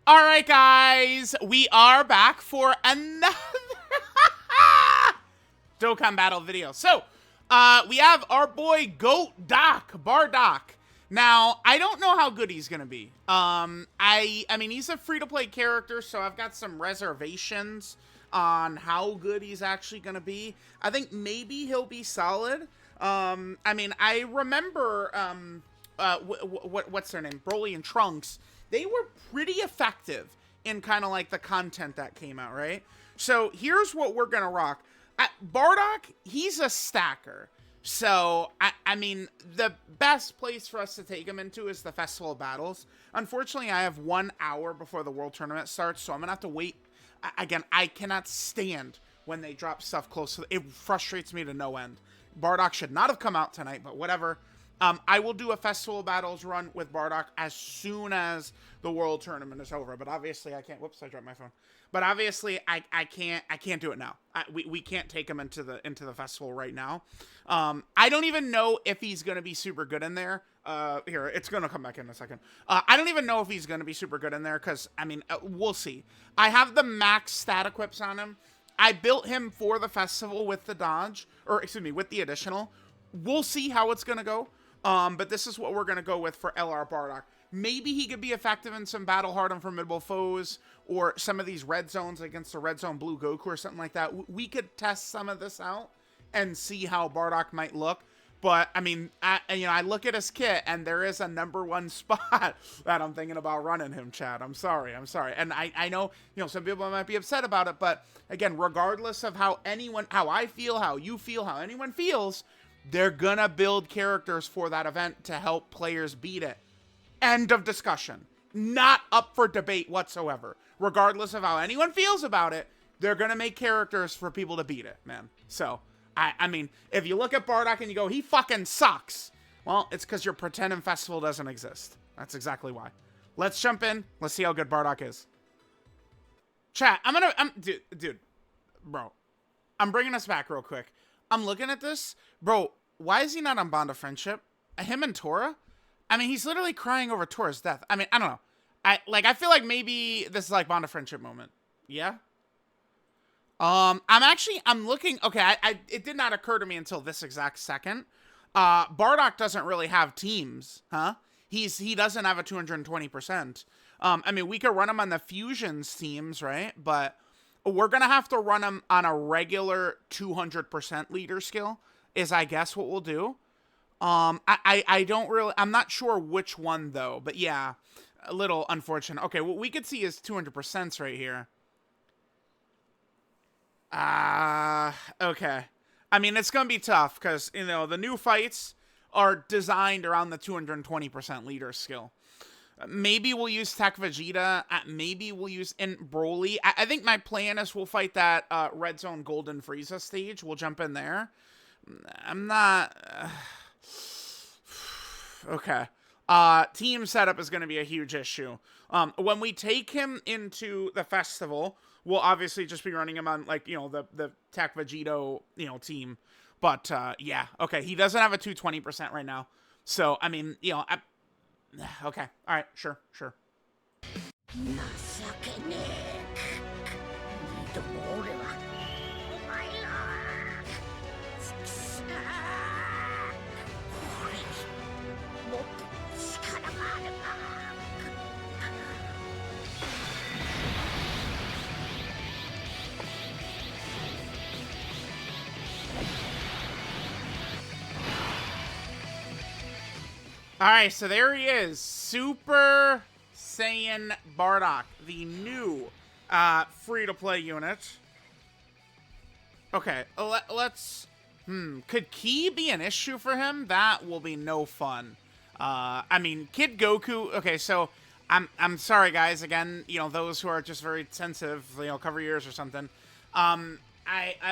All right, guys, we are back for another Dokkan battle video. So, we have our boy Goat Doc, Bardock. Now, I don't know how good he's gonna be. I mean, he's a free-to-play character, so I've got some reservations on how good he's actually gonna be. I think maybe he'll be solid. I mean, I remember, what's their name? Broly and Trunks. They were pretty effective in kind of like the content that came out, right? So here's what we're gonna rock. Bardock, he's a stacker. So, I mean, the best place for us to take him into is the Festival of Battles. Unfortunately, I have 1 hour before the World Tournament starts, so I'm gonna have to wait. Again, I cannot stand when they drop stuff close to it. Frustrates me to no end. Bardock should not have come out tonight, but whatever. I will do a Festival of Battles run with Bardock as soon as the World Tournament is over. But obviously, I can't. Whoops, I dropped my phone. But obviously, I can't do it now. We can't take him into the festival right now. I don't even know if he's gonna be super good in there. Here, it's gonna come back in a second. I don't even know if he's gonna be super good in there because I mean, we'll see. I have the max stat equips on him. I built him for the festival with the dodge, or excuse me, with the additional. We'll see how it's gonna go. But this is what we're going to go with for LR Bardock. Maybe he could be effective in some battle-hard and formidable foes, or some of these red zones against the red zone blue Goku or something like that. We could test some of this out and see how Bardock might look. But, I mean, I look at his kit, and there is a #1 spot that I'm thinking about running him, Chad. I'm sorry. And I know, some people might be upset about it, but, again, regardless of how I feel, how you feel, how anyone feels, they're gonna build characters for that event to help players beat it. End of discussion. Not up for debate whatsoever. Regardless of how anyone feels about it, they're gonna make characters for people to beat it, man. So, I mean, if you look at Bardock and you go, he fucking sucks, well, it's because your pretending festival doesn't exist. That's exactly why. Let's jump in. Let's see how good Bardock is. Chat, dude, bro, I'm bringing us back real quick. I'm looking at this. Bro, why is he not on Bond of Friendship? Him and Tora? I mean, he's literally crying over Tora's death. I mean, I don't know. I feel like maybe this is like Bond of Friendship moment. Yeah? I'm looking. Okay, it did not occur to me until this exact second. Bardock doesn't really have teams, huh? He doesn't have a 220%. I mean, we could run him on the Fusions teams, right? But we're going to have to run him on a regular 200% leader skill, is I guess what we'll do. I don't really, I'm not sure which one though, but yeah, a little unfortunate. Okay, what we could see is 200% right here. Okay. I mean, it's going to be tough because, the new fights are designed around the 220% leader skill. Maybe we'll use Tech Vegeta. Maybe we'll use Broly. I think my plan is we'll fight that Red Zone Golden Frieza stage. We'll jump in there. I'm not... Okay. Team setup is going to be a huge issue. When we take him into the festival, we'll obviously just be running him on, like, the Tech Vegito, team. But, yeah. Okay, he doesn't have a 220% right now. So, I mean, okay. All right. Sure. All right. So there he is. Super Saiyan Bardock, the new free-to-play unit. Okay. Let's... Could Ki be an issue for him? That will be no fun. I mean, Kid Goku... Okay, so I'm sorry, guys. Again, those who are just very sensitive, cover your ears or something. I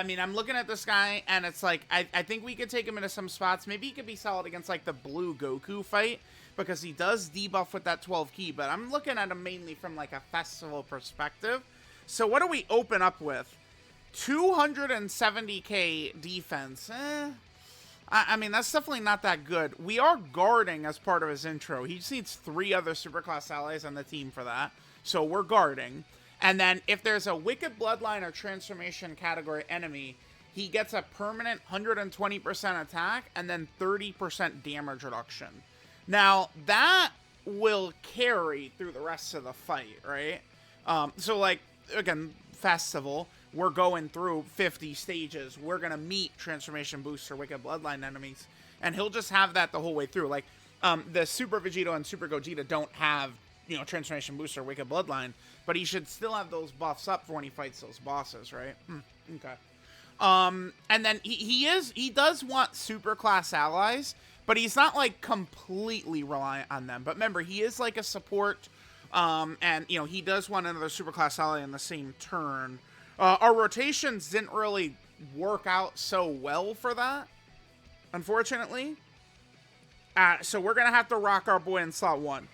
mean, I'm looking at this guy, and it's like, I think we could take him into some spots. Maybe he could be solid against, like, the blue Goku fight, because he does debuff with that 12 Ki, but I'm looking at him mainly from, like, a festival perspective. So what do we open up with? 270k defense. I mean, that's definitely not that good. We are guarding as part of his intro. He just needs 3 other superclass allies on the team for that. So we're guarding. And then if there's a Wicked Bloodline or Transformation category enemy, he gets a permanent 120% attack and then 30% damage reduction. Now, that will carry through the rest of the fight, right? So, like, again, Festival, we're going through 50 stages. We're going to meet Transformation Booster Wicked Bloodline enemies, and he'll just have that the whole way through. Like, the Super Vegito and Super Gogeta don't have, you know, Transformation Booster Wicked Bloodline, but he should still have those buffs up for when he fights those bosses, right? Okay. And then he does want super class allies, but he's not like completely reliant on them. But remember, he is like a support, and you know, he does want another super class ally in the same turn. Our rotations didn't really work out so well for that, unfortunately. So we're gonna have to rock our boy in slot 1.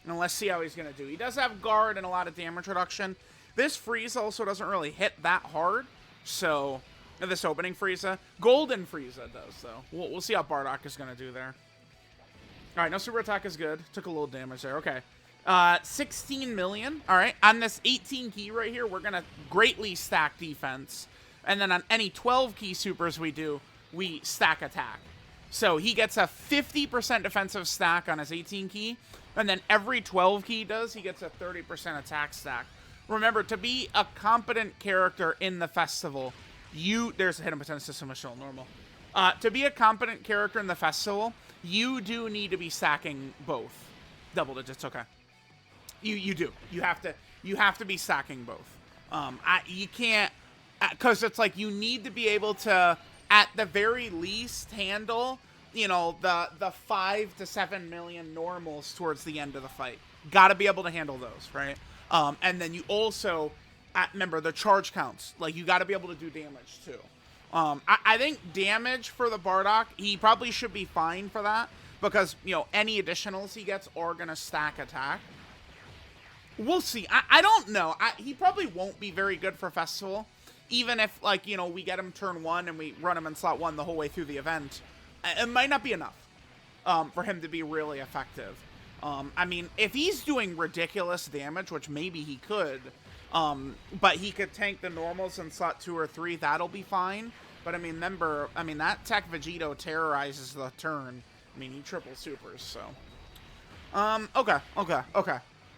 And let's see how he's gonna do. He does have guard and a lot of damage reduction. This Frieza also doesn't really hit that hard, so this opening Frieza. Golden Frieza does, though. We'll see how Bardock is going to do there. All right, no super attack is good. Took a little damage there. Okay. 16 million. All right. On this 18 key right here, we're going to greatly stack defense. And then on any 12 key supers we do, we stack attack. So he gets a 50% defensive stack on his 18 key. And then every 12 key does, he gets a 30% attack stack. Remember, to be a competent character in the festival, there's a hidden potential system of show normal. To be a competent character in the festival, you do need to be stacking both double digits. Okay, you do. You have to be stacking both. You can't, because it's like you need to be able to, at the very least, handle, you know, the 5 to 7 million normals towards the end of the fight. Got to be able to handle those, right? And then you also, remember, the charge counts. Like, you got to be able to do damage, too. I think damage for the Bardock, he probably should be fine for that. Because, you know, any additionals he gets are going to stack attack. We'll see. I don't know. He probably won't be very good for Festival. Even if, like, you know, we get him turn 1 and we run him in slot 1 the whole way through the event. It might not be enough for him to be really effective. I mean, if he's doing ridiculous damage, which maybe he could, but he could tank the normals in slot 2 or 3, that'll be fine. But I mean, remember, that Tech Vegito terrorizes the turn. I mean, he triple supers, so. Okay.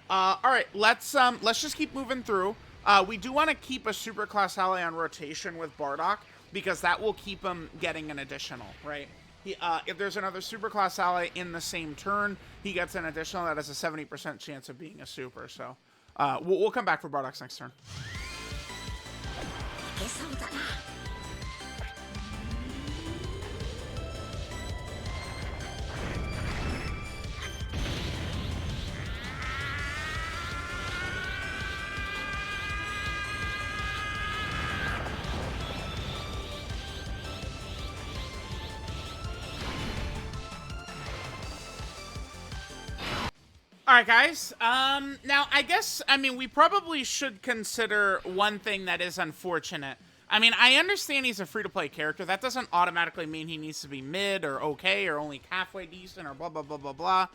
All right, let's just keep moving through. We do want to keep a super class ally on rotation with Bardock, because that will keep him getting an additional, right? If there's another super class ally in the same turn, he gets an additional that has a 70% chance of being a super. So we'll come back for Bardock's next turn. Alright, guys. Now, we probably should consider one thing that is unfortunate. I understand he's a free-to-play character. That doesn't automatically mean he needs to be mid or okay or only halfway decent or blah, blah, blah, blah, blah.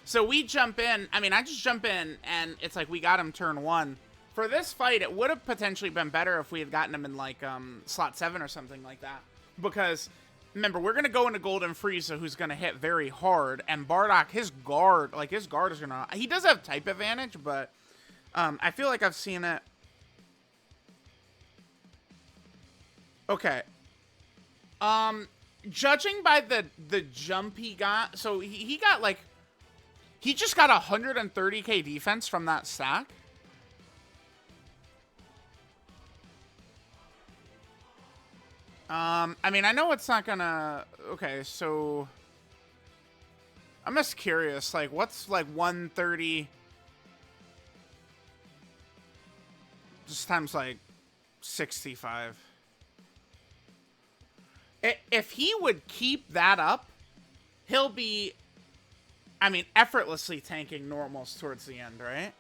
So we jump in. I just jump in, and it's like we got him turn 1. For this fight, it would have potentially been better if we had gotten him in, like, slot 7 or something like that. Because, remember, we're going to go into Golden Frieza, who's going to hit very hard. And Bardock, his guard is going to... He does have type advantage, but I feel like I've seen it. Okay. Judging by the jump he got... So, he got, like... He just got 130k defense from that stack. I know it's not gonna... Okay, so... I'm just curious, like, what's, like, 130... Just times, like, 65. If he would keep that up, he'll be... effortlessly tanking normals towards the end, right?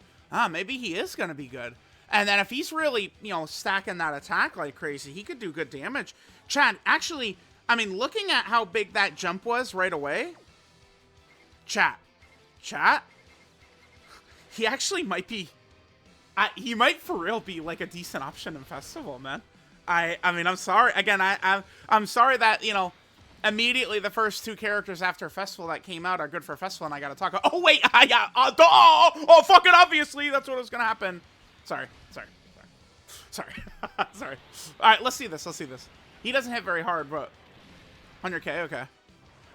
Maybe he is gonna be good. And then if he's really, stacking that attack like crazy, he could do good damage. Chad, actually, looking at how big that jump was right away, Chat, he actually might be He might for real be like a decent option in Festival, man. I mean, I'm sorry. Again, I'm sorry that, you know, immediately the first two characters after Festival that came out are good for Festival, and I gotta talk about. Oh wait, fucking obviously that's what was gonna happen. Sorry. Sorry. All right, let's see this. He doesn't hit very hard, but 100k, okay.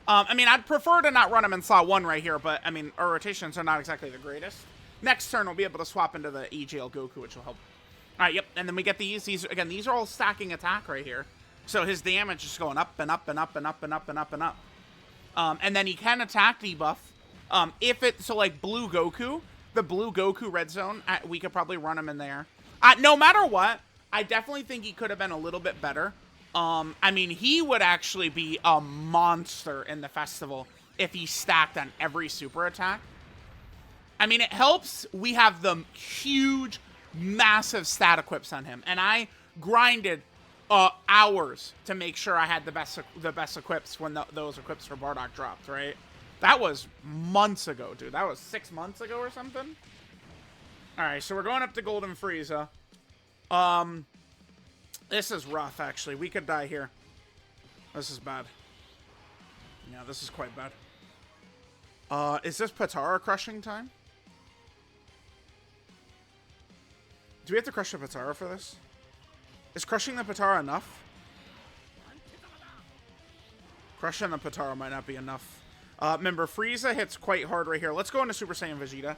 I mean, I'd prefer to not run him in slot 1 right here, but I mean, our rotations are not exactly the greatest. Next turn, we'll be able to swap into the AGL Goku, which will help. All right, yep, and then we get these. Again, these are all stacking attack right here. So his damage is going up and up and up and up and up and up and up. And then he can attack debuff. So like Blue Goku, the Blue Goku red zone, we could probably run him in there. No matter what, I definitely think he could have been a little bit better. I mean, he would actually be a monster in the Festival if he stacked on every super attack. I mean, it helps we have the huge, massive stat equips on him. And I grinded hours to make sure I had the best equips when those equips for Bardock dropped, right? That was months ago, dude. That was 6 months ago or something. All right, so we're going up to Golden Frieza. This is rough, actually. We could die here. This is bad. Yeah, this is quite bad. Is this Patara crushing time? Do we have to crush the Patara for this? Is crushing the Patara enough? Crushing the Patara might not be enough. Remember, Frieza hits quite hard right here. Let's go into Super Saiyan Vegeta.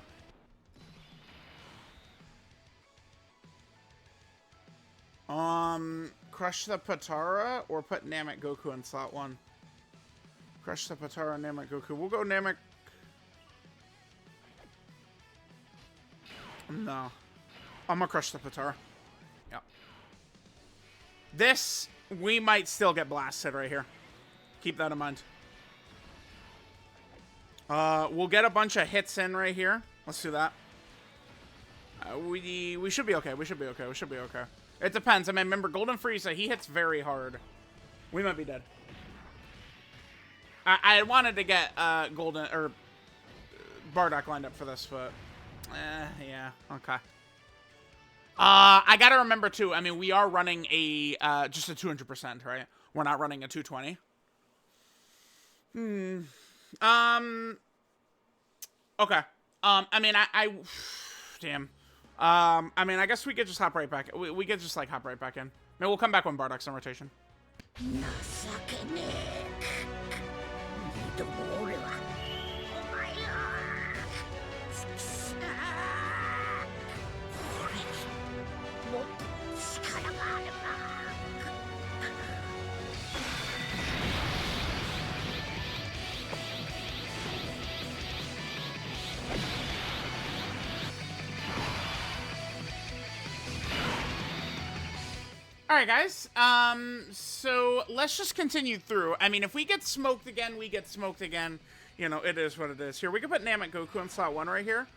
Crush the Patara or put Namek Goku in slot 1? Crush the Patara and Namek Goku. We'll go Namek. No. I'm gonna crush the Patara. Yep. This, we might still get blasted right here. Keep that in mind. We'll get a bunch of hits in right here. Let's do that. We should be okay. We should be okay. It depends. I mean, remember, Golden Frieza, he hits very hard. We might be dead. I wanted to get Golden or Bardock lined up for this, but yeah, okay. I gotta remember too. I mean, we are running a just a 200%, right? We're not running a 220. Okay. I mean, damn. I mean, I guess we could just hop right back. We could just like hop right back in. Maybe we'll come back when Bardock's in rotation. Alright, guys. So let's just continue through. I mean, if we get smoked again, we get smoked again. You know, it is what it is. Here, we can put Namek Goku in slot 1 right here.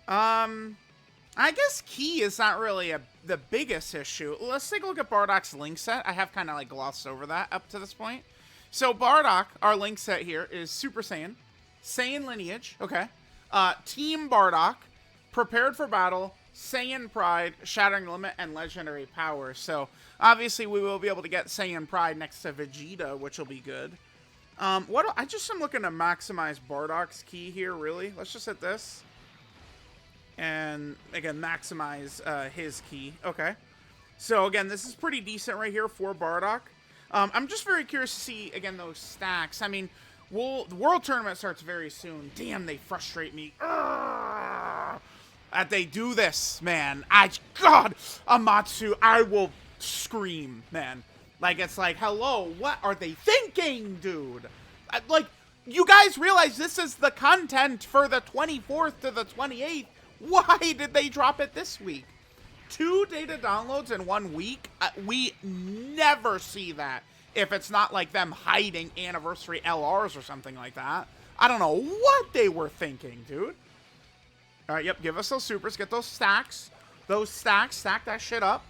I guess Ki is not really the biggest issue. Let's take a look at Bardock's link set. I have kind of like glossed over that up to this point. So Bardock, our link set here, is Super Saiyan, Saiyan Lineage, okay, Team Bardock, Prepared for Battle, Saiyan Pride, Shattering Limit, and Legendary Power. So obviously we will be able to get Saiyan Pride next to Vegeta, which will be good. I just am looking to maximize Bardock's Ki here, really. Let's just hit this. And again, maximize his Ki. Okay. So again, this is pretty decent right here for Bardock. I'm just very curious to see, again, those stacks. I mean, the World Tournament starts very soon. Damn, they frustrate me. That they do this, man. God, Amatsu, I will scream, man. Like, it's like, hello, what are they thinking, dude? Like, you guys realize this is the content for the 24th to the 28th. Why did they drop it this week? 2 data downloads in 1 week? We never see that if it's not like them hiding anniversary LRs or something like that. I don't know what they were thinking, dude. All right, yep, give us those supers. Get those stacks. Those stacks. Stack that shit up.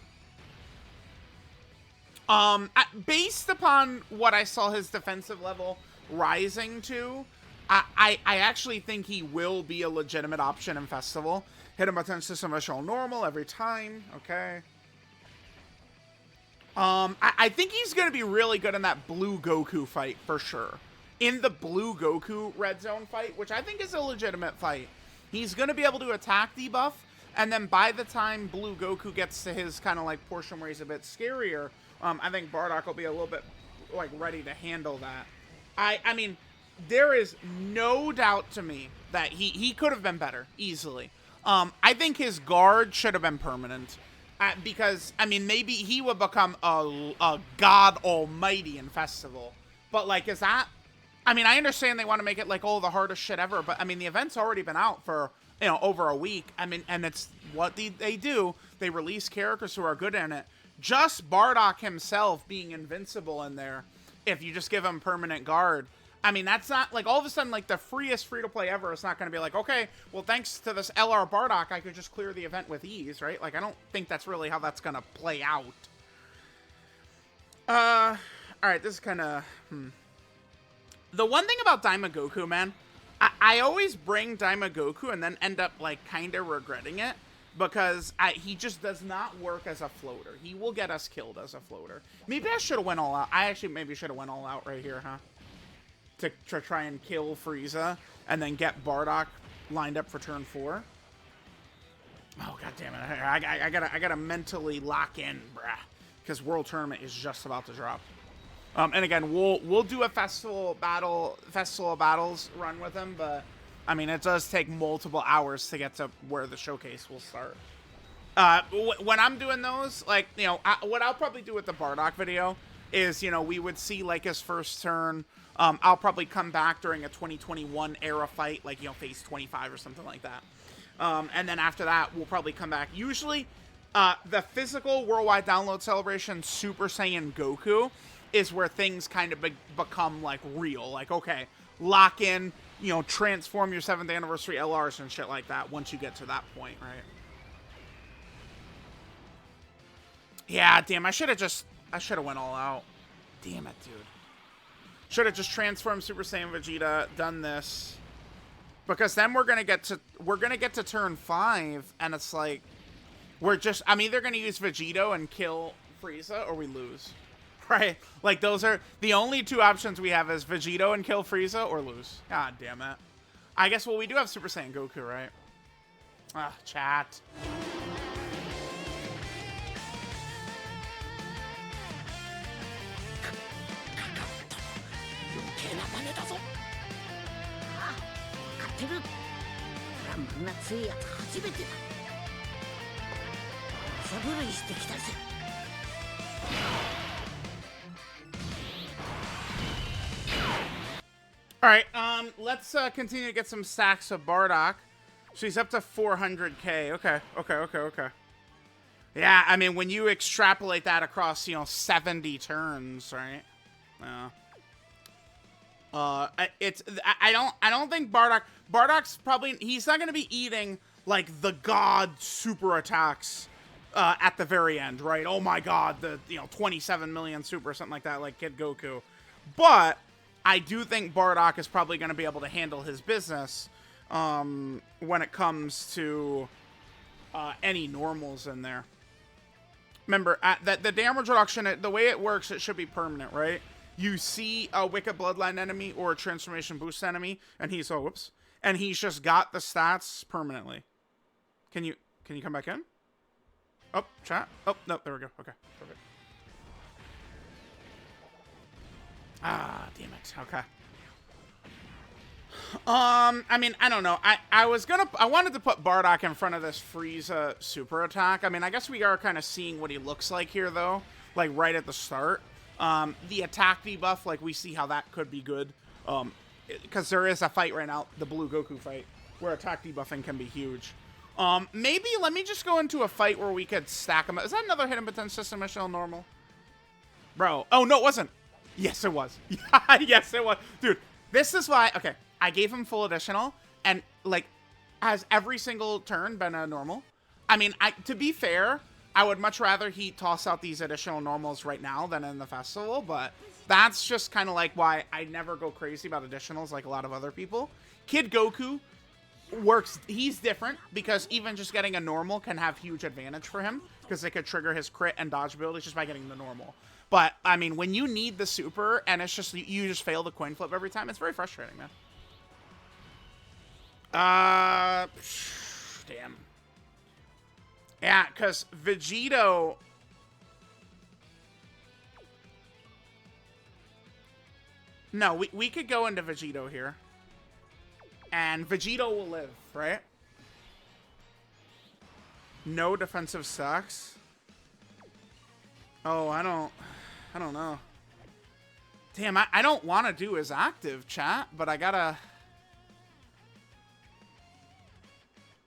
Based upon what I saw his defensive level rising to, I actually think he will be a legitimate option in Festival. Hit him button system initial normal every time. Okay. I think he's going to be really good in that blue Goku fight for sure. In the blue Goku red zone fight, which I think is a legitimate fight. He's going to be able to attack debuff, and then by the time blue Goku gets to his kind of like portion where he's a bit scarier, I think Bardock will be a little bit like ready to handle that. I mean, there is no doubt to me that he could have been better easily. I think his guard should have been permanent. Because, I mean, maybe he would become a god almighty in Festival. But, like, is that... I mean, I understand they want to make it, like, oh, the hardest shit ever. But, I mean, the event's already been out for, you know, over a week. I mean, and it's what they do. They release characters who are good in it. Just Bardock himself being invincible in there, if you just give him permanent guard... I mean, that's not, like, all of a sudden, like, the freest free-to-play ever is not going to be like, okay, well, thanks to this LR Bardock, I could just clear the event with ease, right? Like, I don't think that's really how that's going to play out. Alright, this is kind of, The one thing about Daimagoku, man, I always bring Daimagoku and then end up, like, kind of regretting it. Because he just does not work as a floater. He will get us killed as a floater. Maybe I should have went all out. I actually maybe should have went all out right here, huh? To try and kill Frieza and then get Bardock lined up for turn 4. Oh, god damn it. I gotta mentally lock in, bruh. Because World Tournament is just about to drop. And again, we'll do a Festival of Battles run with him, but I mean, it does take multiple hours to get to where the showcase will start. When I'm doing those, like, you know, what I'll probably do with the Bardock video is, you know, we would see, like, his first turn. I'll probably come back during a 2021 era fight, like, you know, phase 25 or something like that. And then after that, we'll probably come back. Usually, the physical worldwide download celebration Super Saiyan Goku is where things kind of become, like, real. Like, okay, lock in, you know, transform your 7th anniversary LRs and shit like that once you get to that point, right? Yeah, damn, I should have went all out. Damn it, dude. Should have just transformed Super Saiyan Vegeta, done this. Because then we're gonna get to turn 5, and it's like I'm either gonna use Vegito and kill Frieza, or we lose. Right? Like, those are the only two options we have is Vegito and kill Frieza or lose. God damn it. I guess, well, we do have Super Saiyan Goku, right? Ah, chat. Alright, let's continue to get some stacks of Bardock. So he's up to 400k. Okay. Yeah, I mean, when you extrapolate that across, you know, 70 turns, right? I don't think Bardock's probably, he's not going to be eating, like, the god super attacks at the very end, right? Oh my god, the, you know, 27 million super or something like that, like Kid Goku. But I do think Bardock is probably going to be able to handle his business when it comes to any normals in there. Remember, the damage reduction, the way it works, it should be permanent, right? You see a Wicked Bloodline enemy or a Transformation Boost enemy, and he's, oh, whoops, and he's just got the stats permanently. Can you come back in? Oh, chat. Oh, no, there we go. Okay, perfect. Ah, damn it. Okay. I mean, I don't know. I wanted to put Bardock in front of this Frieza super attack. I mean, I guess we are kind of seeing what he looks like here, though. Like, right at the start. The attack debuff, like, we see how that could be good. Because there is a fight right now, the Blue Goku fight, where attack debuffing can be huge. Maybe let me just go into a fight where we could stack them. Is that another hidden potential system mission normal? Bro. Oh, no, it wasn't. Yes, it was. Yes, it was. Dude, this is why... Okay, I gave him full additional, and, like, has every single turn been a normal? I mean, to be fair, I would much rather he toss out these additional normals right now than in the festival, but that's just kind of like why I never go crazy about additionals like a lot of other people. Kid Goku, works. He's different because even just getting a normal can have huge advantage for him because it could trigger his crit and dodge abilities just by getting the normal. But I mean, when you need the super and it's just you just fail the coin flip every time, it's very frustrating, man. Damn. Yeah, because Vegito. No, we could go into Vegito here. And Vegito will live, right? No defensive sucks. Oh, I don't know. Damn, I don't want to do his active, chat, but I gotta...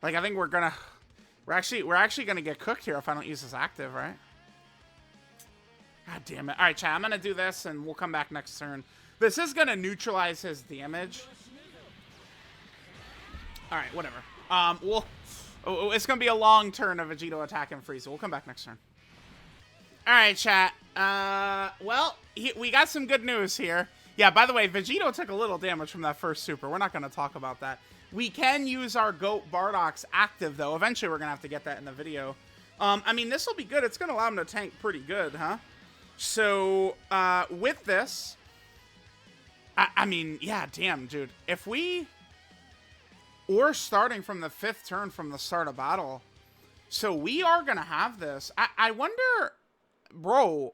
Like, I think we're actually gonna get cooked here if I don't use his active, right? God damn it. Alright, chat, I'm gonna do this and we'll come back next turn. This is gonna neutralize his damage. Alright, whatever. It's gonna be a long turn of Vegito attack and freeze, so we'll come back next turn. Alright, chat. Well, we got some good news here. Yeah, by the way, Vegito took a little damage from that first super. We're not gonna talk about that. We can use our GOAT Bardock's active, though. Eventually, we're gonna have to get that in the video. I mean, this will be good. It's gonna allow him to tank pretty good, huh? So, with this... I mean, yeah, damn, dude. If we... Or starting from the 5th turn from the start of battle. So we are going to have this. I wonder... Bro.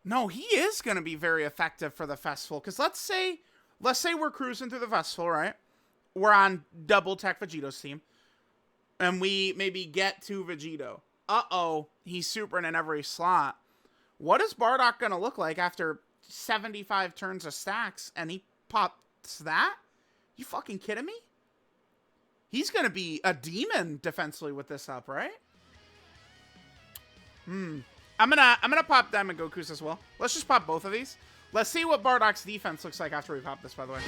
No, he is going to be very effective for the festival. Because let's say we're cruising through the festival, right? We're on double tech Vegito's team. And we maybe get to Vegito. Uh-oh. He's supering in every slot. What is Bardock going to look like after 75 turns of stacks and he pops that? You fucking kidding me? He's gonna be a demon defensively with this up, right? I'm gonna pop Diamond Goku's as well. Let's just pop both of these. Let's see what Bardock's defense looks like after we pop this, by the way.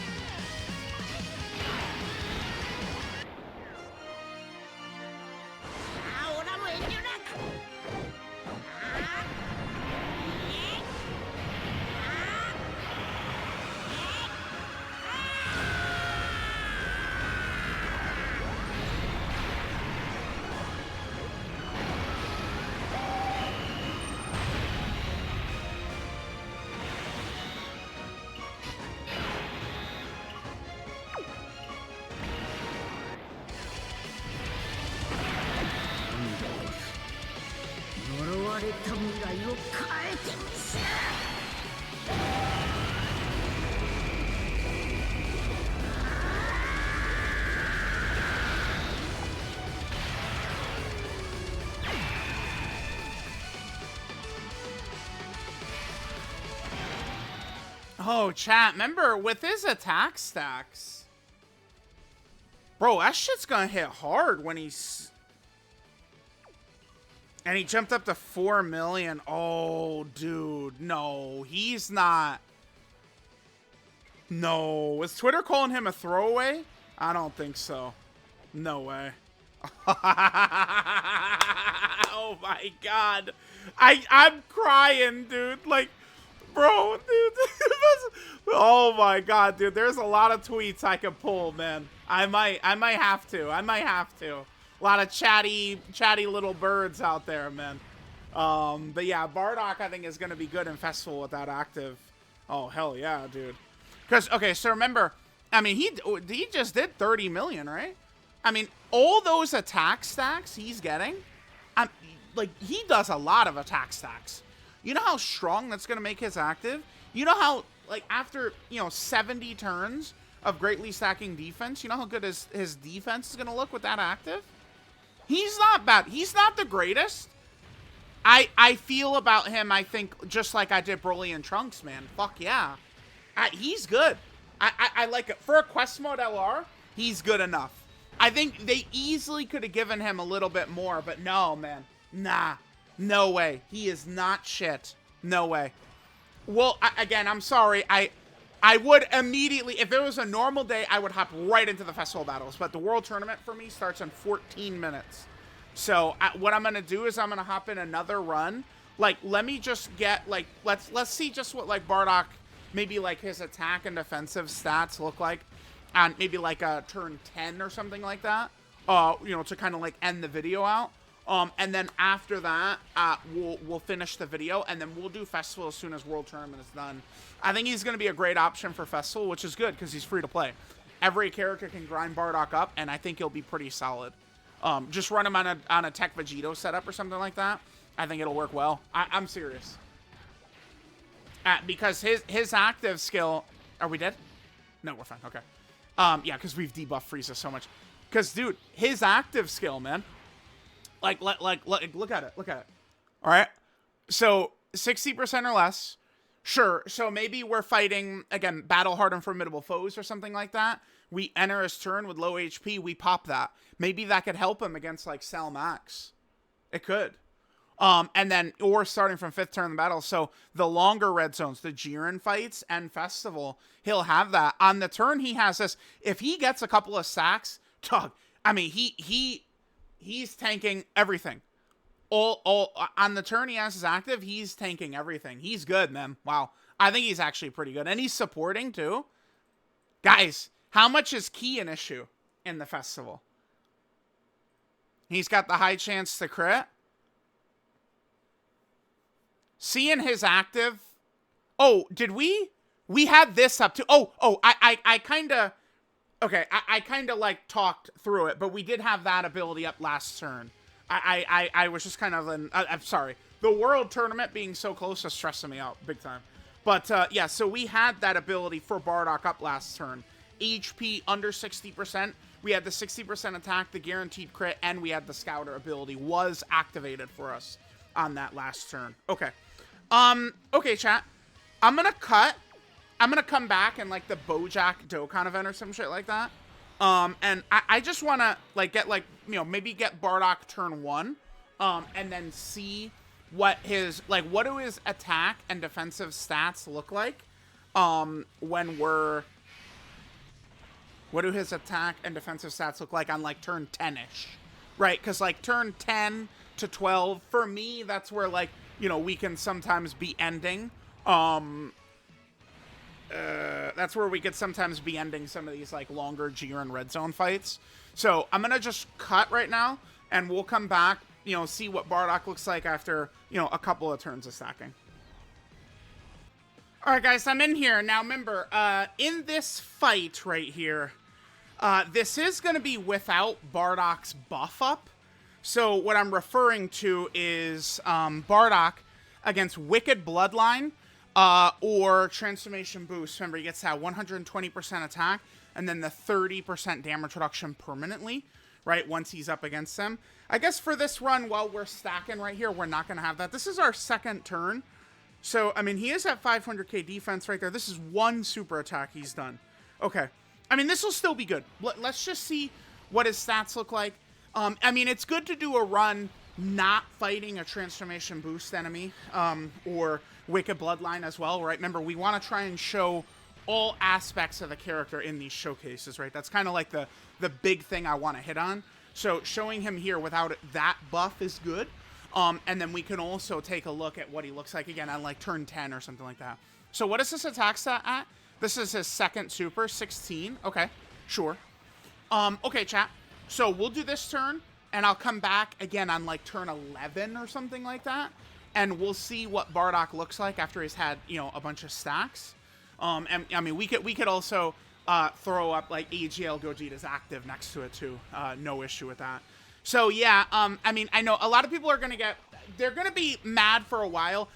Oh, chat, remember, with his attack stacks... Bro, that shit's gonna hit hard when he's... And he jumped up to 4 million. Oh, dude, no, he's not... No, is Twitter calling him a throwaway? I don't think so. No way. Oh my god. I'm crying, dude. Like... Bro, dude. Oh my god, dude. There's a lot of tweets I could pull, man. I might have to. A lot of chatty little birds out there, man. But yeah, Bardock I think is gonna be good in Festival with that active. Oh hell yeah, dude. Because okay, so remember, I mean he just did 30 million, right? I mean, all those attack stacks he's getting, like he does a lot of attack stacks. You know how strong that's going to make his active? You know how, like, after, 70 turns of greatly stacking defense, you know how good his defense is going to look with that active? He's not bad. He's not the greatest. I feel about him, I think, just like I did Broly and Trunks, man. Fuck yeah. He's good. I like it. For a quest mode LR, he's good enough. I think they easily could have given him a little bit more, but no, man. Nah. No way. He is not shit. No way. Well, again, I'm sorry. I would immediately, if it was a normal day, I would hop right into the festival battles. But the world tournament for me starts in 14 minutes. So what I'm going to do is I'm going to hop in another run. Like, let me just get, like, let's see just what, like, Bardock, maybe, like, his attack and defensive stats look like on maybe like a turn 10 or something like that, you know, to kind of like end the video out. And then after that, we'll finish the video, and then we'll do Festival as soon as World Tournament is done. I think he's going to be a great option for Festival, which is good because he's free to play. Every character can grind Bardock up, and I think he'll be pretty solid. Just run him on a Tech Vegito setup or something like that. I think it'll work well. I'm serious. Because his active skill... Are we dead? No, we're fine. Okay. Yeah, because we've debuffed Frieza so much. Because, dude, his active skill, man... Like, look at it. Look at it. All right? So, 60% or less. Sure. So, maybe we're fighting, again, battle-hardened formidable foes or something like that. We enter his turn with low HP. We pop that. Maybe that could help him against, like, Cell Max. It could. And then, or starting from 5th turn in the battle. So, the longer red zones, the Jiren fights and Festival, he'll have that. On the turn, he has this. If he gets a couple of sacks, dog, I mean, he's tanking everything. All on the turn he has his active, he's tanking everything. He's good, man. Wow. I think he's actually pretty good. And he's supporting, too. Guys, how much is Ki an issue in the Festival? He's got the high chance to crit. Seeing his active... Oh, did we? We had this up, too. I kind of... Okay, I kind of, like, talked through it, but we did have that ability up last turn. I was just kind of... I'm sorry. The World Tournament being so close is stressing me out big time. But, yeah, so we had that ability for Bardock up last turn. HP under 60%. We had the 60% attack, the guaranteed crit, and we had the Scouter ability was activated for us on that last turn. Okay. Okay, chat. I'm gonna cut... I'm going to come back in, like, the Bojack Dokkan event or some shit like that. And I just want to, like, get, like, you know, maybe get Bardock turn 1. And then see what his, like, what do his attack and defensive stats look like? When we're... What do his attack and defensive stats look like on, like, turn 10-ish? Right? Because, like, turn 10 to 12, for me, that's where, like, you know, we can sometimes be ending. That's where we could sometimes be ending some of these, like, longer Jiren red zone fights. So, I'm gonna just cut right now, and we'll come back, you know, see what Bardock looks like after, you know, a couple of turns of stacking. Alright, guys, I'm in here. Now, remember, in this fight right here, this is gonna be without Bardock's buff up. So, what I'm referring to is, Bardock against Wicked Bloodline, or Transformation Boost. Remember, he gets that 120% attack, and then the 30% damage reduction permanently, right, once he's up against them. I guess for this run, while we're stacking right here, we're not going to have that. This is our second turn. So, I mean, he is at 500k defense right there. This is one super attack he's done. Okay. I mean, this will still be good. Let's just see what his stats look like. I mean, it's good to do a run not fighting a Transformation Boost enemy, or Wicked Bloodline as well, right? Remember, we want to try and show all aspects of the character in these showcases, right? That's kind of like the big thing I want to hit on. So showing him here without that buff is good. And then we can also take a look at what he looks like again on, like, turn 10 or something like that. So what is this attack stat at? This is his second super, 16. Okay, sure. Okay, chat. So we'll do this turn, and I'll come back again on, like, turn 11 or something like that. And we'll see what Bardock looks like after he's had, you know, a bunch of stacks. And I mean, we could also throw up, like, AGL Gogeta's active next to it too. No issue with that. So yeah, I mean, I know a lot of people are gonna they're gonna be mad for a while.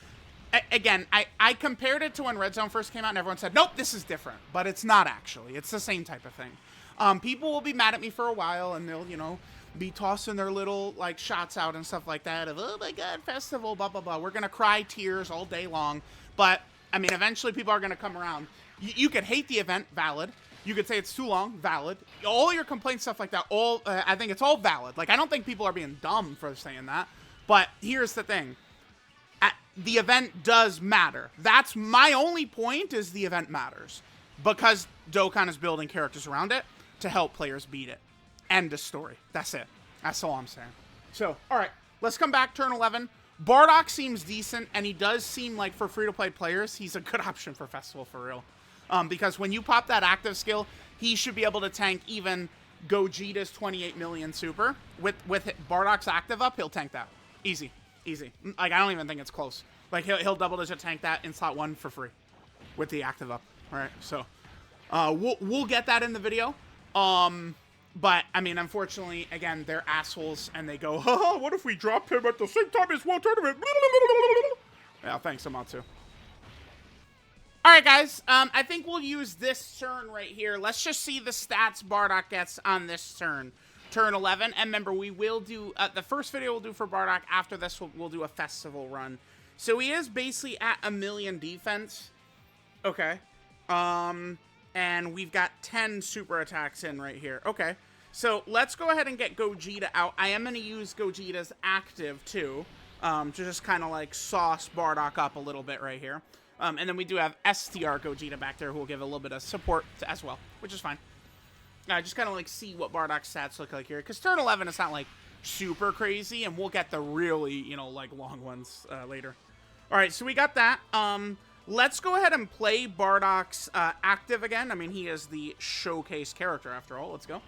Again, I compared it to when Red Zone first came out, and everyone said, nope, this is different. But it's not actually. It's the same type of thing. People will be mad at me for a while, and they'll, you know, be tossing their little, like, shots out and stuff like that of, oh my god, Festival, blah, blah, blah. We're gonna cry tears all day long. But, I mean, eventually people are gonna come around. You could hate the event, valid. You could say it's too long, valid. All your complaints, stuff like that, I think it's all valid. Like, I don't think people are being dumb for saying that. But here's the thing. The event does matter. That's my only point, is the event matters. Because Dokkan is building characters around it to help players beat it. End of story. That's it. That's all I'm saying. So, alright. Let's come back turn 11. Bardock seems decent, and he does seem like, for free-to-play players, he's a good option for Festival for real. Because when you pop that active skill, he should be able to tank even Gogeta's 28 million super. With Bardock's active up, he'll tank that. Easy. Easy. Like, I don't even think it's close. Like, he'll double digit tank that in slot 1 for free with the active up. All right, so we'll get that in the video. But, I mean, unfortunately, again, they're assholes, and they go, haha, what if we dropped him at the same time as World Tournament? Yeah, thanks, Amatsu. Alright, guys, I think we'll use this turn right here. Let's just see the stats Bardock gets on this turn. Turn 11, and remember, we will do, the first video we'll do for Bardock. After this, we'll do a festival run. So he is basically at 1 million defense. Okay. And we've got 10 super attacks in right here. Okay. So let's go ahead and get Gogeta out. I am going to use Gogeta's active too. To just kind of like sauce Bardock up a little bit right here. And then we do have STR Gogeta back there who will give a little bit of support as well, which is fine. Just kind of like see what Bardock's stats look like here. Because turn 11 is not like super crazy. And we'll get the really, you know, like long ones later. All right, so we got that. Let's go ahead and play Bardock's active again. I mean, he is the showcase character after all. Let's go.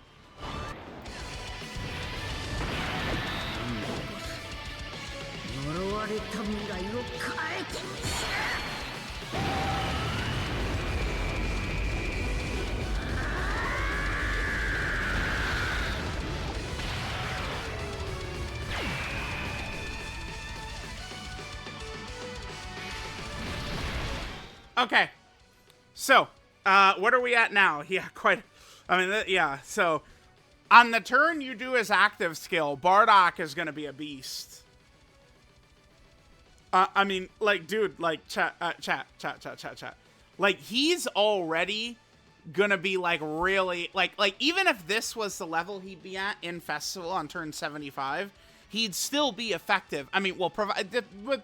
Okay, so, what are we at now? Yeah, quite, I mean, yeah, so, on the turn you do his active skill, Bardock is gonna be a beast. I mean, like, dude, like, chat. Like, he's already gonna be, like, really, like, even if this was the level he'd be at in Festival on turn 75, he'd still be effective. I mean, well,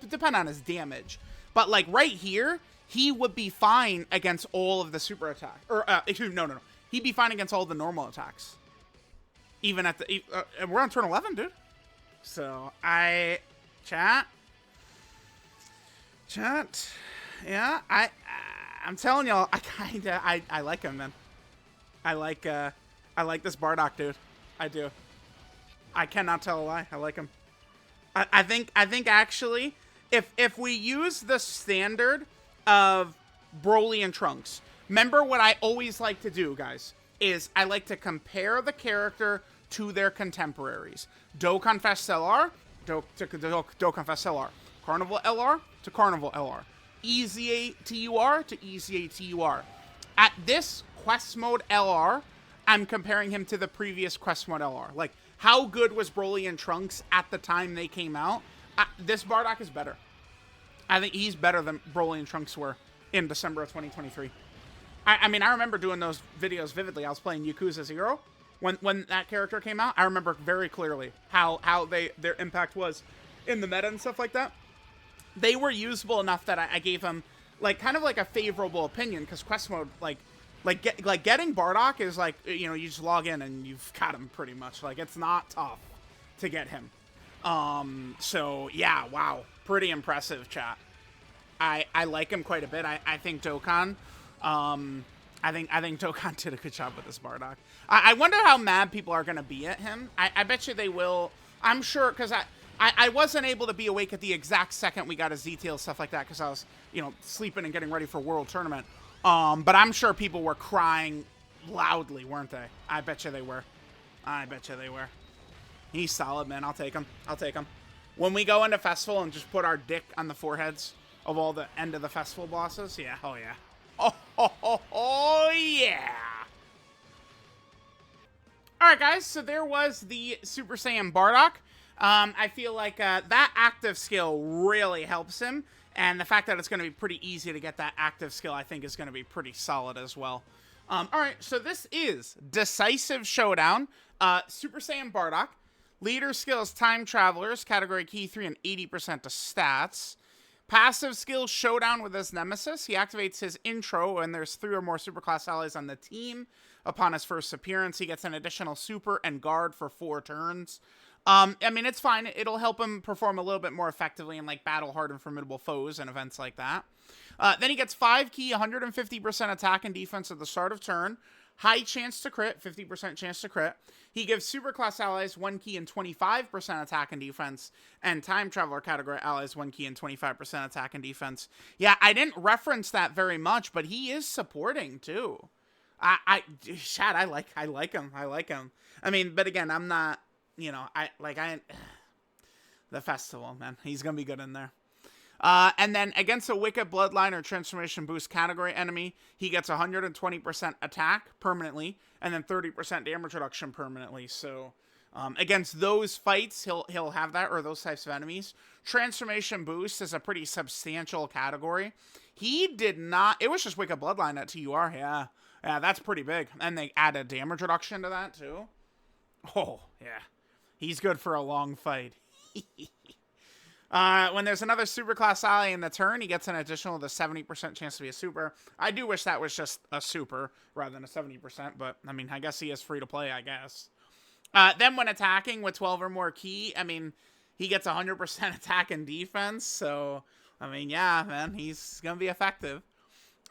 depend on his damage. But, like, right here, he would be fine against all of the super attack. Or, no. He'd be fine against all the normal attacks. Even at the... we're on turn 11, dude. So, Chat. Yeah, I'm telling y'all, I like him, man. I like this Bardock, dude. I do. I cannot tell a lie. I like him. I think actually, if we use the standard of Broly and Trunks, remember what I always like to do, guys, is I like to compare the character to their contemporaries. Dokkan Fest LR, Dokkan Fest LR. Carnival LR to Carnival LR. EZA TUR to EZA TUR. At this Quest Mode LR, I'm comparing him to the previous Quest Mode LR. Like, how good was Broly and Trunks at the time they came out? This Bardock is better. I think he's better than Broly and Trunks were in December of 2023. I mean, I remember doing those videos vividly. I was playing Yakuza 0 when that character came out. I remember very clearly how their impact was in the meta and stuff like that. They were usable enough that I gave them, like, kind of like a favorable opinion, because Quest Mode, getting Bardock is like, you know, you just log in and you've got him pretty much. Like, it's not tough to get him. So, yeah, wow. Pretty impressive, chat. I like him quite a bit. I think Dokkan, I think Dokkan did a good job with this Bardock. I wonder how mad people are going to be at him. I bet you they will. I'm sure, because I wasn't able to be awake at the exact second we got a Z-Tail, stuff like that, because I was, you know, sleeping and getting ready for World Tournament. But I'm sure people were crying loudly, weren't they? I bet you they were. He's solid, man. I'll take him. When we go into Festival and just put our dick on the foreheads of all the end of the Festival bosses, yeah, oh yeah. Oh yeah. Alright, guys, so there was the Super Saiyan Bardock. I feel like that active skill really helps him, and the fact that it's going to be pretty easy to get that active skill, I think, is going to be pretty solid as well. Alright, so this is Decisive Showdown, Super Saiyan Bardock. Leader skills, Time Travelers, category key 3 and 80% to stats. Passive skill, Showdown with his Nemesis. He activates his intro when there's 3 or more superclass allies on the team. Upon his first appearance, he gets an additional super and guard for 4 turns. I mean, it's fine. It'll help him perform a little bit more effectively in, like, battle hard and formidable foes and events like that. Then he gets 5 key, 150% attack and defense at the start of turn. high chance to crit, 50% chance to crit. He gives superclass allies 1 key and 25% attack and defense, and time traveler category allies 1 key and 25% attack and defense. Yeah, I didn't reference that very much, but he is supporting too. Chad, I like him. I like him. I mean, but again, I'm not, you know, the festival, man. He's gonna be good in there. And then against a Wicked Bloodline or Transformation Boost category enemy, he gets 120% attack permanently, and then 30% damage reduction permanently. So against those fights, he'll have that, or those types of enemies. Transformation Boost is a pretty substantial category. He did not, it was just Wicked Bloodline at TUR, yeah. Yeah, that's pretty big. And they added damage reduction to that, too. Oh, yeah. He's good for a long fight. When there's another superclass ally in the turn, he gets an additional the 70% chance to be a super. I do wish that was just a super rather than a 70%, but, I mean, I guess he is free to play, I guess. Then when attacking with 12 or more key, I mean, he gets 100% attack and defense, so, I mean, yeah, man, he's gonna be effective.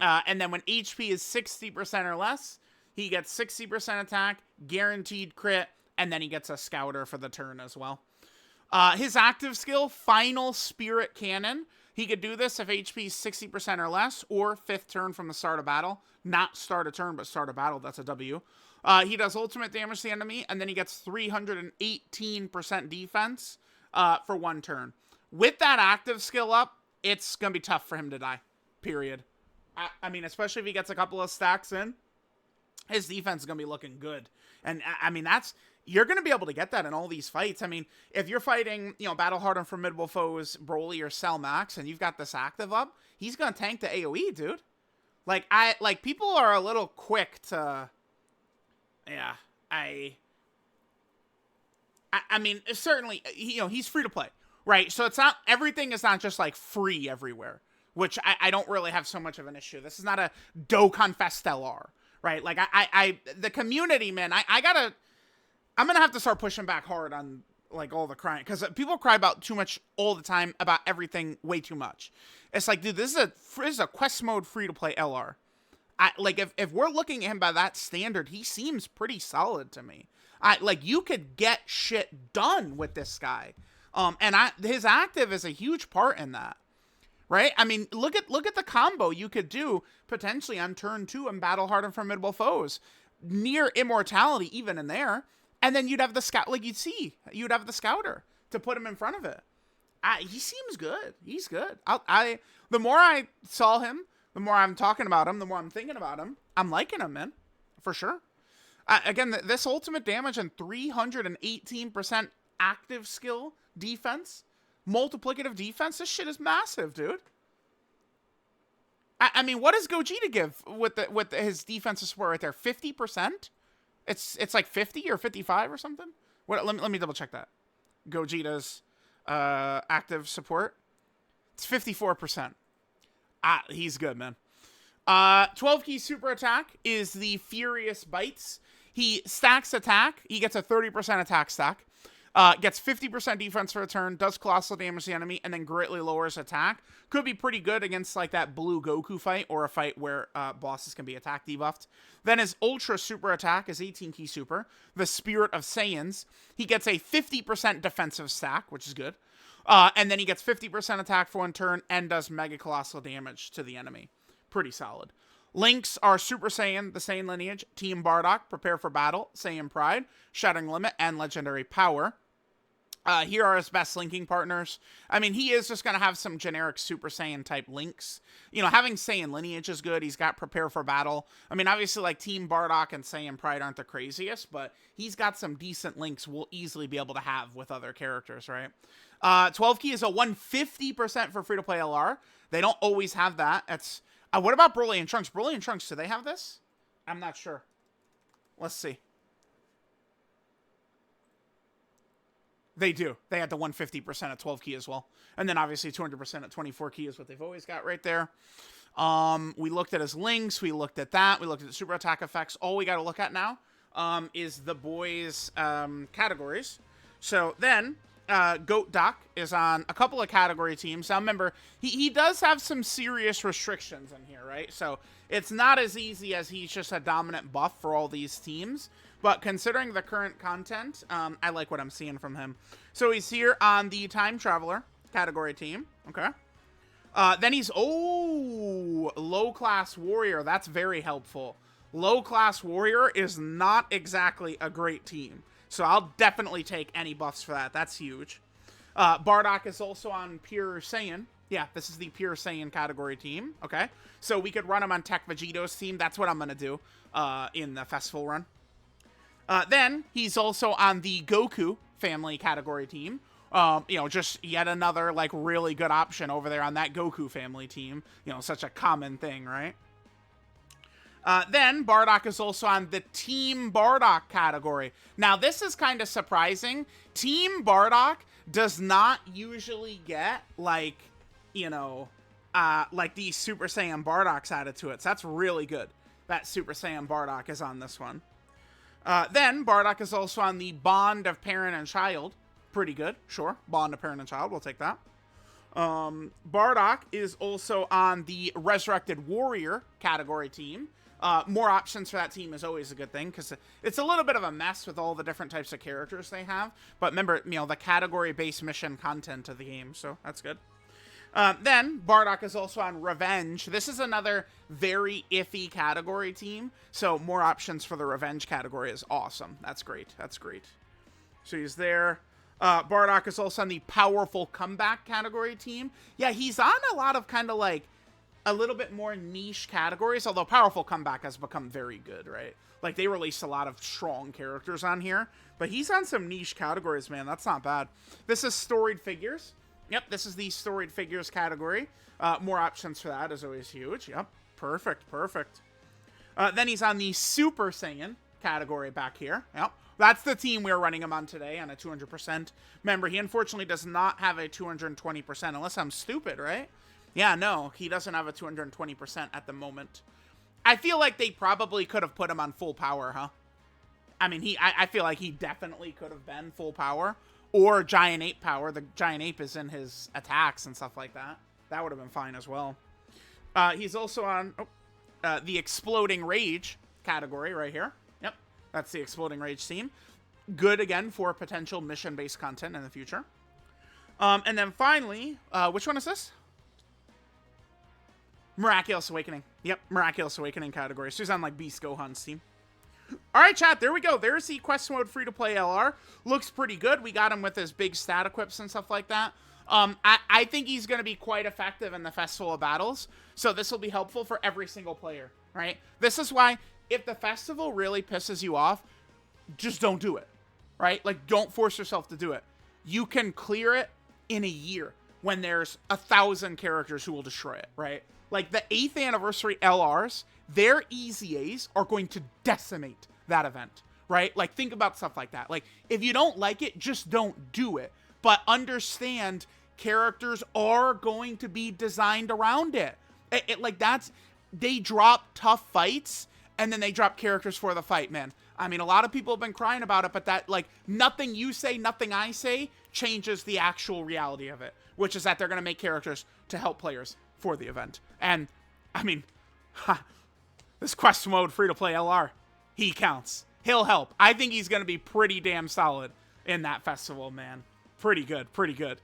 And then when HP is 60% or less, he gets 60% attack, guaranteed crit, and then he gets a scouter for the turn as well. His active skill, Final Spirit Cannon. He could do this if HP is 60% or less, or 5th turn from the start of battle. Not start a turn, but start a battle. That's a W. He does ultimate damage to the enemy, and then he gets 318% defense for 1 turn. With that active skill up, it's going to be tough for him to die. Period. I mean, especially if he gets a couple of stacks in, his defense is going to be looking good. And, I mean, you're going to be able to get that in all these fights. I mean, if you're fighting, you know, battle-hardened formidable foes, Broly or Cell Max, and you've got this active up, he's going to tank the AoE, dude. Like, people are a little quick to, yeah, I mean, certainly, you know, he's free to play, right? So it's not, everything is not just, like, free everywhere, which I don't really have so much of an issue. This is not a Dokkan Fest LR, right? Like, the community, man, I'm going to have to start pushing back hard on, like, all the crying. Because people cry about too much all the time about everything way too much. It's like, dude, this is a quest mode free-to-play LR. Like, if we're looking at him by that standard, he seems pretty solid to me. Like, you could get shit done with this guy. And his active is a huge part in that. Right? I mean, look at the combo you could do potentially on turn 2 in battle-hardened formidable foes. Near immortality even in there. And then you'd have the scout, like you'd have the scouter to put him in front of it. He seems good. He's good. The more I saw him, the more I'm talking about him, the more I'm thinking about him. I'm liking him, man. For sure. Again, this ultimate damage and 318% active skill defense, multiplicative defense, this shit is massive, dude. I mean, what does Gogeta give with his defensive support right there? 50%? It's like 50 or 55 or something? Let me double check that. Gogeta's active support. It's 54%. He's good, man. 12 key super attack is the Furious Bites. He stacks attack. He gets a 30% attack stack. Gets 50% defense for a turn, does colossal damage to the enemy, and then greatly lowers attack. Could be pretty good against like that blue Goku fight, or a fight where bosses can be attack debuffed. Then his ultra super attack is 18 key super, the Spirit of Saiyans. He gets a 50% defensive stack, which is good. And then he gets 50% attack for 1 turn, and does mega colossal damage to the enemy. Pretty solid. Links are Super Saiyan, the Saiyan lineage, Team Bardock, Prepare for Battle, Saiyan Pride, Shattering Limit, and Legendary Power. Here are his best linking partners. I mean, he is just going to have some generic Super Saiyan type links. You know, having Saiyan lineage is good. He's got Prepare for Battle. I mean, obviously, like, Team Bardock and Saiyan Pride aren't the craziest, but he's got some decent links we'll easily be able to have with other characters, right? 12 key is a 150% for free-to-play LR. They don't always have that. It's what about Broly and Trunks? Broly and Trunks, do they have this? I'm not sure. Let's see. They do. They had the 150% at 12 key as well. And then obviously 200% at 24 key is what they've always got right there. We looked at his links. We looked at that. We looked at the super attack effects. All we got to look at now is the boys' categories. So then Goat Doc is on a couple of category teams. Now remember, he does have some serious restrictions in here, right? So it's not as easy as he's just a dominant buff for all these teams. But considering the current content, I like what I'm seeing from him. So he's here on the Time Traveler category team. Okay. Then he's, Low Class Warrior. That's very helpful. Low Class Warrior is not exactly a great team. So I'll definitely take any buffs for that. That's huge. Bardock is also on Pure Saiyan. Yeah, this is the Pure Saiyan category team. Okay. So we could run him on Tech Vegito's team. That's what I'm going to do in the festival run. Then he's also on the Goku family category team. You know, just yet another, like, really good option over there on that Goku family team. You know, such a common thing, right? Then Bardock is also on the Team Bardock category. Now, this is kind of surprising. Team Bardock does not usually get, like, you know, like these Super Saiyan Bardocks added to it. So that's really good that Super Saiyan Bardock is on this one. Then Bardock is also on the Bond of Parent and Child. Pretty good, sure. Bond of Parent and Child, we'll take that. Bardock is also on the Resurrected Warrior category team. More options for that team is always a good thing, because it's a little bit of a mess with all the different types of characters they have. But remember, you know, the category-based mission content of the game, so that's good. Then Bardock is also on Revenge. This is another very iffy category team, so more options for the Revenge category is awesome. That's great. That's great. So he's there. Bardock is also on the Powerful Comeback category team. Yeah, he's on a lot of kind of like a little bit more niche categories, although Powerful Comeback has become very good, right? Like, they released a lot of strong characters on here, but he's on some niche categories, man. That's not bad. This is Storied Figures. Yep, this is the Storied Figures category. More options for that is always huge. Yep, perfect, perfect. Then he's on the Super Saiyan category back here. Yep. That's the team we're running him on today on a 200%. Remember, he unfortunately does not have a 220%, unless I'm stupid, right? Yeah, no, he doesn't have a 220% at the moment. I feel like they probably could have put him on full power, huh? I mean, I feel like he definitely could have been full power. Or Giant Ape power. The Giant Ape is in his attacks and stuff like that. That would have been fine as well. He's also on the Exploding Rage category right here. Yep, that's the Exploding Rage team. Good, again, for potential mission-based content in the future. And then finally, which one is this? Miraculous Awakening. Yep, Miraculous Awakening category. So he's on, like, Beast Gohan's team. Alright, chat, there we go. There's the Quest Mode free-to-play LR. Looks pretty good. We got him with his big stat equips and stuff like that. I think he's going to be quite effective in the Festival of Battles, so this will be helpful for every single player, right? This is why, if the festival really pisses you off, just don't do it, right? Like, don't force yourself to do it. You can clear it in a year when there's 1,000 characters who will destroy it, right? Like, the 8th anniversary LRs, their EZAs are going to decimate that event, right? Like, think about stuff like that. Like, if you don't like it, just don't do it. But understand, characters are going to be designed around it. Like, that's, they drop tough fights, and then they drop characters for the fight, man. I mean, a lot of people have been crying about it, but that, like, nothing you say, nothing I say changes the actual reality of it, which is that they're going to make characters to help players for the event. And, I mean, this Quest Mode free-to-play LR, he counts. He'll help. I think he's going to be pretty damn solid in that festival, man. Pretty good, pretty good.